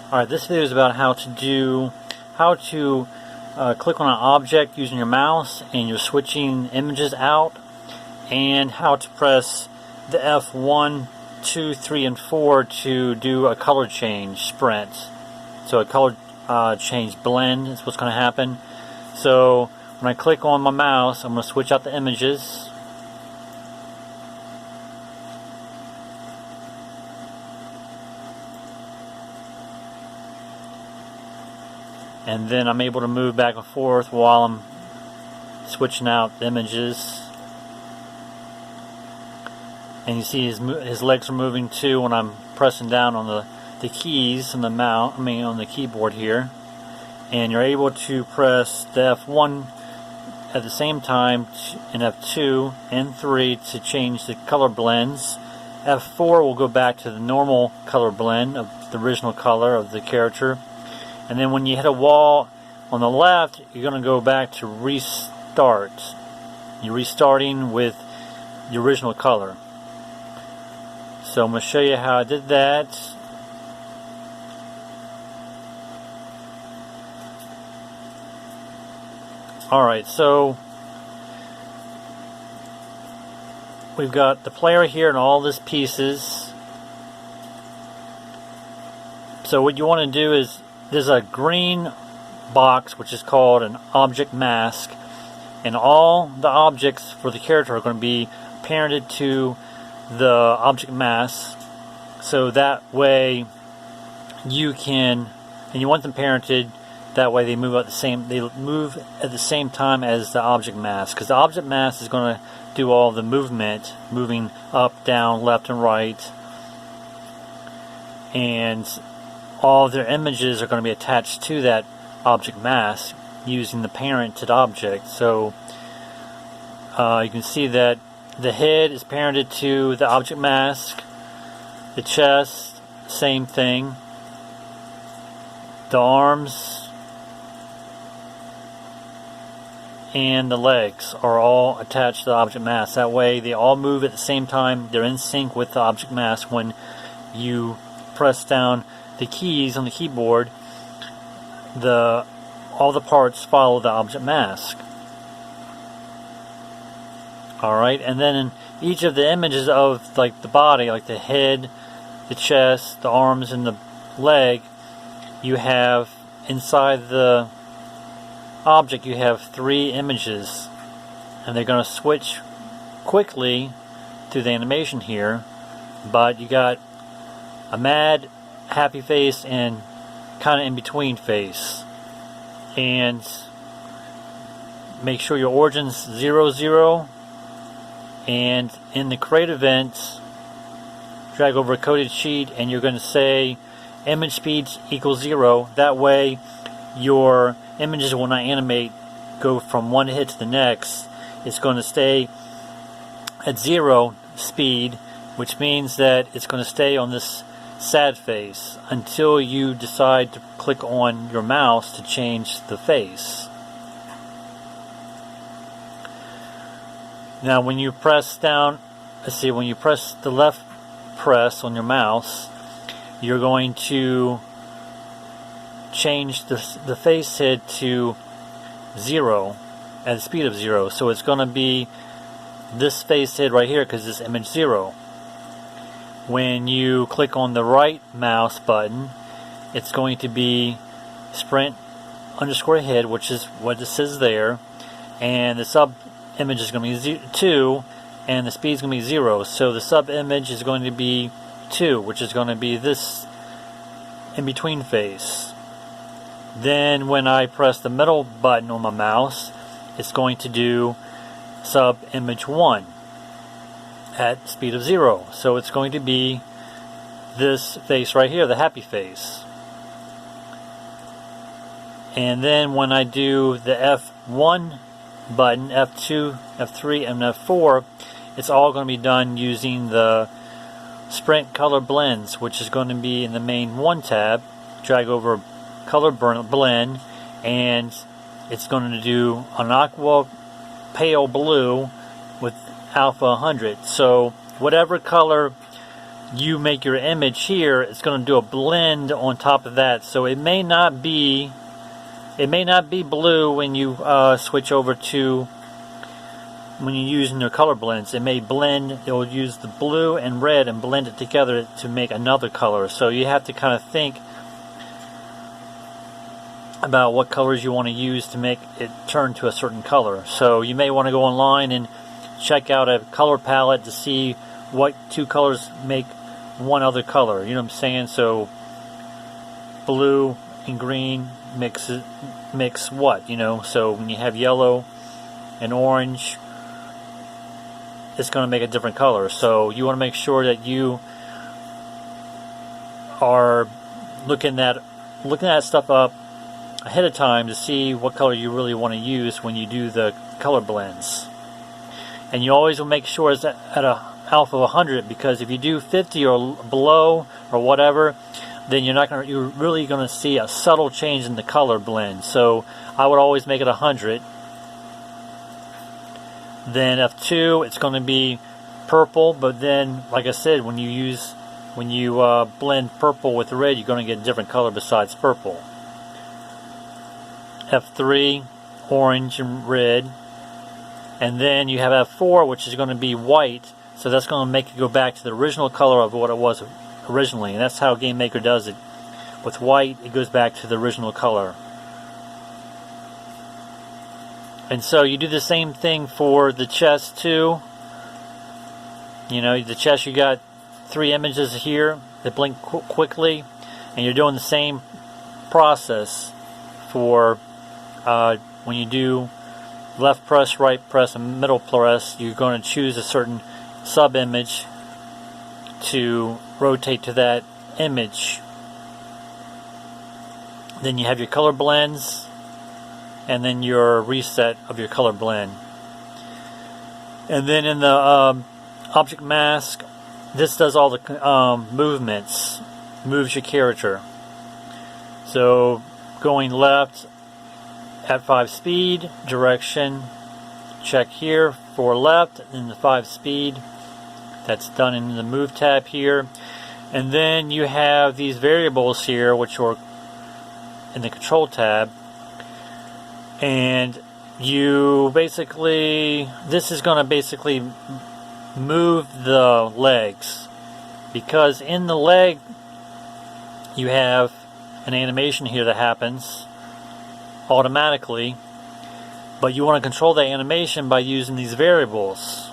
Alright, this video is about how to click on an object using your mouse and you're switching images out, and how to press the F1, 2, 3, and 4 to do a color change sprint. So a color change blend is what's going to happen. So when I click on my mouse, I'm going to switch out the images. And then I'm able to move back and forth while I'm switching out the images. And you see his legs are moving too when I'm pressing down on the keys on the on the keyboard here. And you're able to press the F1 at the same time, and F2 and 3 to change the color blends. F4 will go back to the normal color blend of the original color of the character. And then when you hit a wall on the left, you're going to go back to restart. You're restarting with the original color. So I'm going to show you how I did that. Alright, so we've got the player here and all these pieces. So what you want to do is, there's a green box which is called an object mask, and all the objects for the character are going to be parented to the object mask, so that way you can, and you want them parented that way they move at the same time as the object mask, because the object mask is going to do all the movement, moving up, down, left, and right, and all of their images are going to be attached to that object mask using the parented object. So you can see that the head is parented to the object mask, the chest, same thing, the arms and the legs are all attached to the object mask. That way they all move at the same time. They're in sync with the object mask. When you press down the keys on the keyboard, all the parts follow the object mask. Alright, and then in each of the images of like the body, like the head, the chest, the arms, and the leg, you have inside the object you have 3 images, and they're going to switch quickly through the animation here, but you got a mad, happy face and kind of in between face. And make sure your origin's 0, 0, and in the create event drag over a coded sheet and you're going to say image speed equals 0. That way your images will not animate, go from one hit to the next. It's going to stay at 0 speed, which means that it's going to stay on this sad face until you decide to click on your mouse to change the face. Now when you press down, when you press the left press on your mouse, you're going to change the face head to 0 at the speed of 0. So it's going to be this face head right here because it's image 0. When you click on the right mouse button, it's going to be sprint underscore head, which is what it says there, and the sub image is going to be 2, and the speed is going to be 0. So the sub image is going to be 2, which is going to be this in between face. Then when I press the middle button on my mouse, it's going to do sub image 1 at speed of 0. So it's going to be this face right here, the happy face. And then when I do the F1 button, F2, F3, and F4, it's all going to be done using the Sprint Color Blends, which is going to be in the main 1 tab. Drag over Color Blend, and it's going to do an aqua pale blue with alpha 100. So whatever color you make your image here, it's going to do a blend on top of that. So it may not be blue when you switch over to when you're using your color blends. It may blend. It will use the blue and red and blend it together to make another color. So you have to kind of think about what colors you want to use to make it turn to a certain color. So you may want to go online and check out a color palette to see what two colors make one other color. You know what I'm saying? So blue and green mix what, you know? So when you have yellow and orange, it's going to make a different color. So you want to make sure that you are looking that stuff up ahead of time to see what color you really want to use when you do the color blends. And you always will make sure it's at a alpha of 100, because if you do 50 or below or whatever, then you're really going to see a subtle change in the color blend. So I would always make it 100. Then F2, it's going to be purple, but then, like I said, when you blend purple with red, you're going to get a different color besides purple. F3, orange and red. And then you have F4, which is going to be white, so that's going to make it go back to the original color of what it was originally. And that's how Game Maker does it. With white, it goes back to the original color. And so you do the same thing for the chest too. You know, the chest, you got 3 images here that blink quickly, and you're doing the same process for when you do left press, right press, and middle press. You're going to choose a certain sub image to rotate to that image. Then you have your color blends, and then your reset of your color blend. And then in the object mask, this does all the movements, moves your character. So going left at 5 speed, direction, check here for left, and the 5 speed. That's done in the move tab here. And then you have these variables here, which are in the control tab. And you basically, this is going to basically move the legs, because in the leg you have an animation here that happens automatically, but you want to control that animation by using these variables.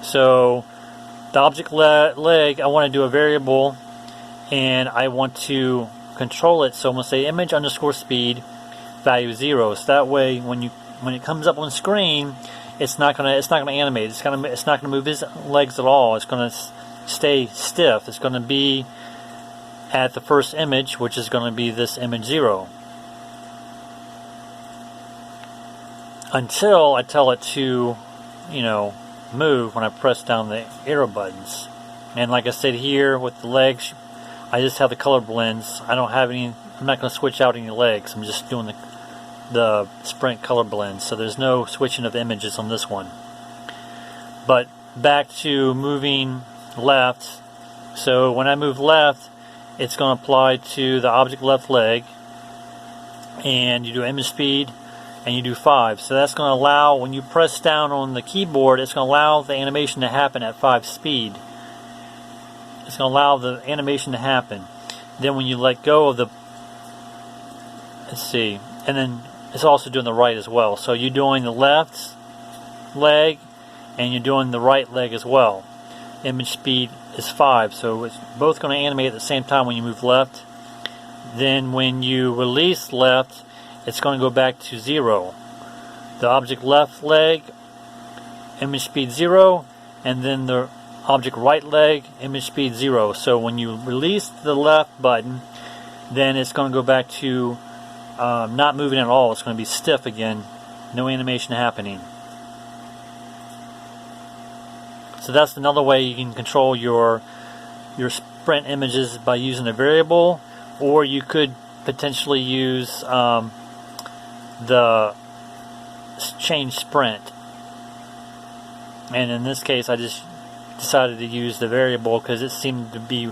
So the object leg, I want to do a variable, and I want to control it. So I'm going to say image underscore speed value 0. So that way when it comes up on screen, it's not gonna animate. It's not gonna move his legs at all. It's gonna stay stiff. It's gonna be at the first image, which is gonna be this image 0, until I tell it to, you know, move when I press down the arrow buttons. And like I said here with the legs, I just have the color blends. I don't have any. I'm not going to switch out any legs. I'm just doing the Sprite color blends. So there's no switching of images on this one. But back to moving left. So when I move left, it's going to apply to the object left leg, and you do image speed, and you do 5. So that's going to allow, when you press down on the keyboard, it's going to allow the animation to happen at 5 speed. It's going to allow the animation to happen. Then when you let go of the, let's see, and then it's also doing the right as well. So you're doing the left leg, and you're doing the right leg as well. Image speed is 5, so it's both going to animate at the same time when you move left. Then when you release left, it's going to go back to 0. The object left leg, image speed 0, and then the object right leg, image speed 0. So when you release the left button, then it's going to go back to not moving at all. It's going to be stiff again, no animation happening. So that's another way you can control your Sprite images, by using a variable, or you could potentially use the change Sprite. And in this case, I just decided to use the variable because it seemed to be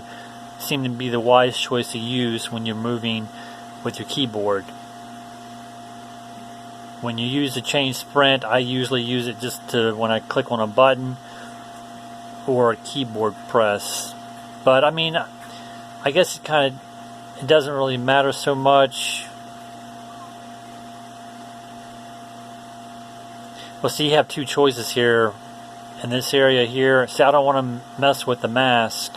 the wise choice to use when you're moving with your keyboard. When you use the change sprint, I usually use it just to when I click on a button or a keyboard press. But I mean, I guess it doesn't really matter so much. Well, see, you have two choices here in this area here. See, I don't want to mess with the mask,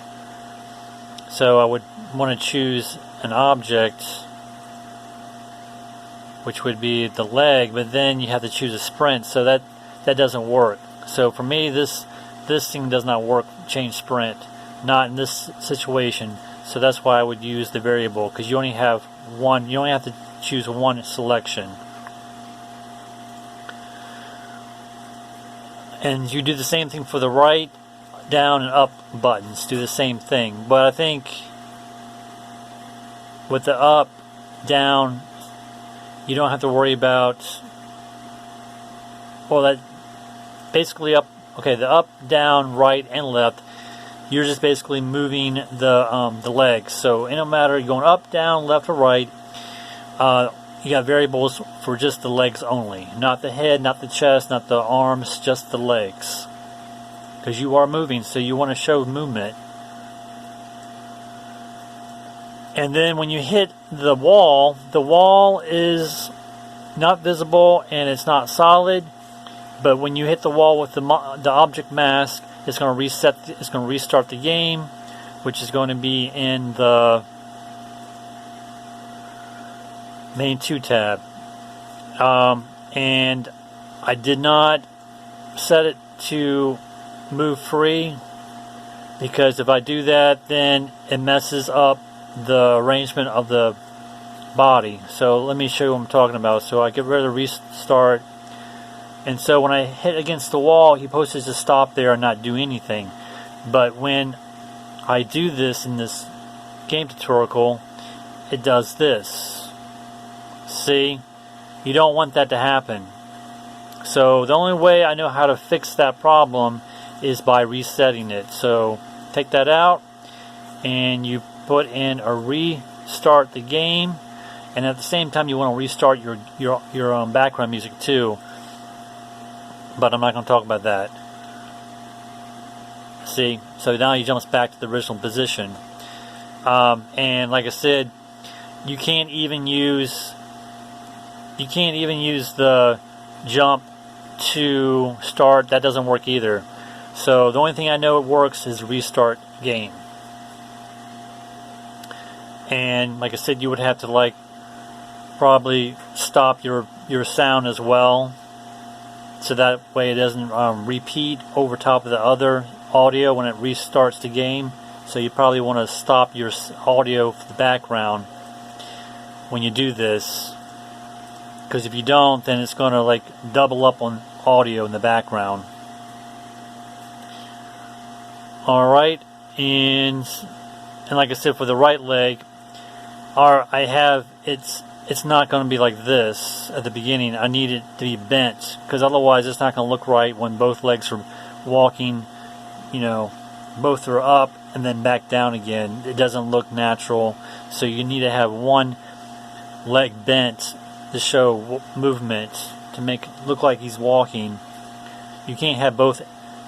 so I would want to choose an object, which would be the leg, but then you have to choose a sprint, so that doesn't work. So for me, this thing does not work, change sprint, not in this situation. So that's why I would use the variable, because you only have one, you only have to choose one selection. And you do the same thing for the right, down, and up buttons. Do the same thing. But I think with the up, down, you don't have to worry about, well, that basically up, okay, the up, down, right, and left, you're just basically moving the legs. So it don't matter, you're going up, down, left, or right. You got variables for just the legs only. Not the head, not the chest, not the arms, just the legs. Because you are moving, so you want to show movement. And then when you hit the wall is not visible and it's not solid. But when you hit the wall with the object mask, it's going to reset. It's going to restart the game, which is going to be in the main 2 tab. And I did not set it to move free, because if I do that, then it messes up the arrangement of the body. So let me show you what I'm talking about. So I get rid of the restart, and so when I hit against the wall, he supposed to stop there and not do anything. But when I do this in this game tutorial, it does this. See, you don't want that to happen. So the only way I know how to fix that problem is by resetting it. So take that out, and you put in a restart the game, and at the same time you want to restart your background music too. But I'm not going to talk about that. See, so now he jumps back to the original position. And like I said, you can't even use the jump to start. That doesn't work either. So the only thing I know it works is restart game. And like I said, you would have to probably stop your sound as well, so that way it doesn't repeat over top of the other audio when it restarts the game. So you probably want to stop your audio for the background when you do this, because if you don't, then it's going to double up on audio in the background. Alright, and like I said, for the right leg, it's not going to be like this at the beginning. I need it to be bent, because otherwise it's not going to look right when both legs are walking, both are up and then back down again. It doesn't look natural. So you need to have one leg bent to show movement, to make it look like he's walking. You can't have both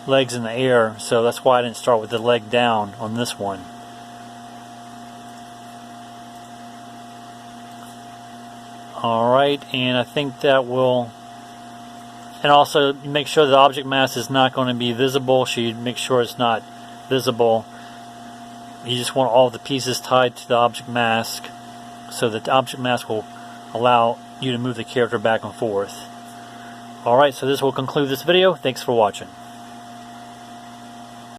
legs in the air, so that's why I didn't start with the leg down on this one. Alright, and I think that will, and also make sure the object mask is not going to be visible, so you make sure it's not visible. You just want all the pieces tied to the object mask, so that the object mask will allow you to move the character back and forth. Alright, so this will conclude this video. Thanks for watching.